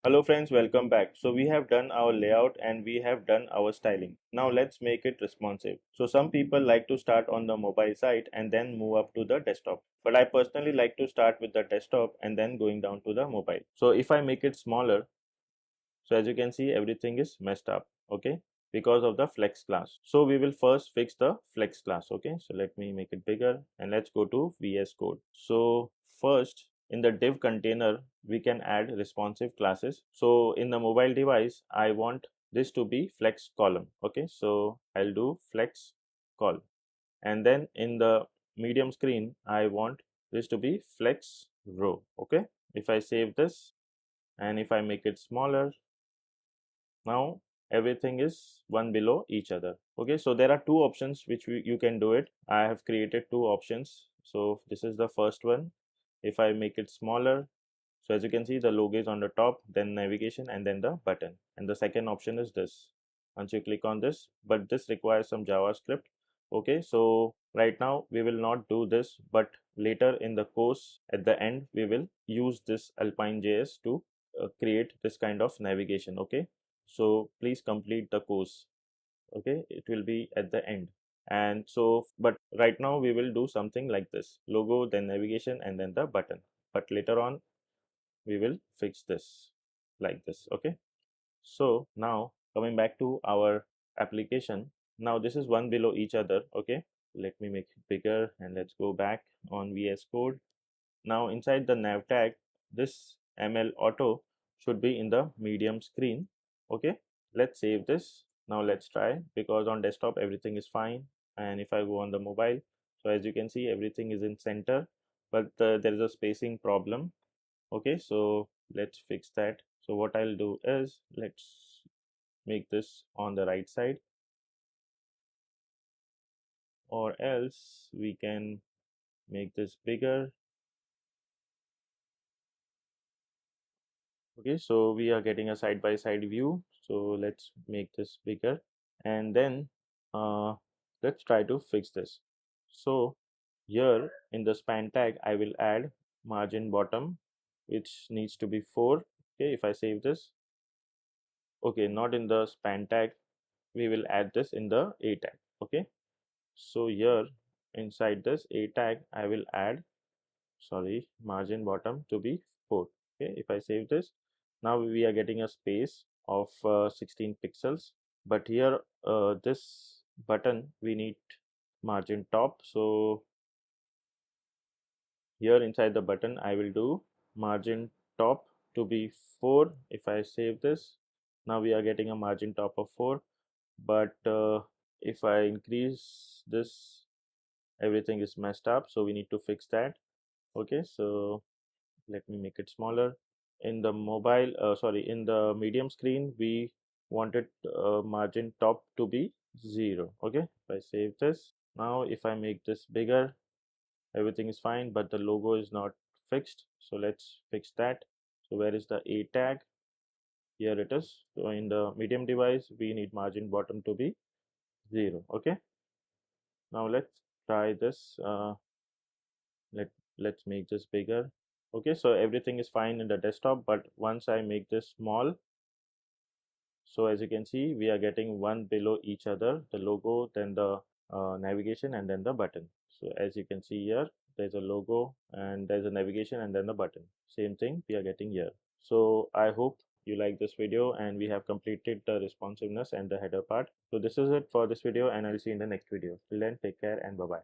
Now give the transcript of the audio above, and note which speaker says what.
Speaker 1: Hello friends, welcome back. So we have done our layout and we have done our styling. Now let's make it responsive. So some people like to start on the mobile side and then move up to the desktop. But I personally like to start with the desktop and then going down to the mobile. So if I make it smaller, so as you can see everything is messed up, okay, because of the flex class. So we will first fix the flex class, okay. So let me make it bigger and let's go to VS Code. So first in the div container we can add responsive classes. So in the mobile device I want this to be flex column, okay. So I'll do flex col, and then in the medium screen I want this to be flex row, okay. If I save this and if I make it smaller, now everything is one below each other, okay. So there are two options which you can do it. I have created two options. So this is the first one. If I make it smaller, so as you can see the logo is on the top, then navigation, and then the button. And the second option is this. Once you click on this, but this requires some JavaScript, okay. So right now we will not do this, but later in the course at the end we will use this Alpine JS to create this kind of navigation, okay. So please complete the course, okay, it will be at the end. And so but right now we will do something like this: logo, then navigation, and then the button. But later on we will fix this like this, okay. So now coming back to our application, now this is one below each other, okay. Let me make it bigger and let's go back on VS Code. Now inside the nav tag, this ML auto should be in the medium screen, okay. Let's save this. Now let's try, because on desktop everything is fine, and if I go on the mobile, so as you can see everything is in center, but there is a spacing problem, okay. So let's fix that. So what I'll do is, let's make this on the right side, or else we can make this bigger. Okay, so we are getting a side by side view. So let's make this bigger, and then uh, let's try to fix this. So here in the span tag I will add margin bottom, which needs to be 4. Okay, if I save this, okay, not in the span tag, we will add this in the a tag, okay. So here inside this a tag I will add, sorry, margin bottom to be 4, okay. If I save this, now we are getting a space of 16 pixels. But here this button we need margin top. So here inside the button I will do margin top to be 4. If I save this, now we are getting a margin top of 4. But if I increase this, everything is messed up, so we need to fix that, okay. So let me make it smaller. In the mobile, sorry, in the medium screen we wanted margin top to be 0, okay. If I save this, now if I make this bigger, everything is fine, but the logo is not fixed, so let's fix that. So where is the a tag? Here it is. So in the medium device we need margin bottom to be 0, okay. Now let's try this. Let's make this bigger, okay. So everything is fine in the desktop, but once I make this small, so as you can see we are getting one below each other, the logo, then the navigation, and then the button. So as you can see here, there's a logo and there's a navigation and then the button, same thing we are getting here. So I hope you like this video, and we have completed the responsiveness and the header part. So this is it for this video, and I'll see you in the next video. Till then, take care and bye bye.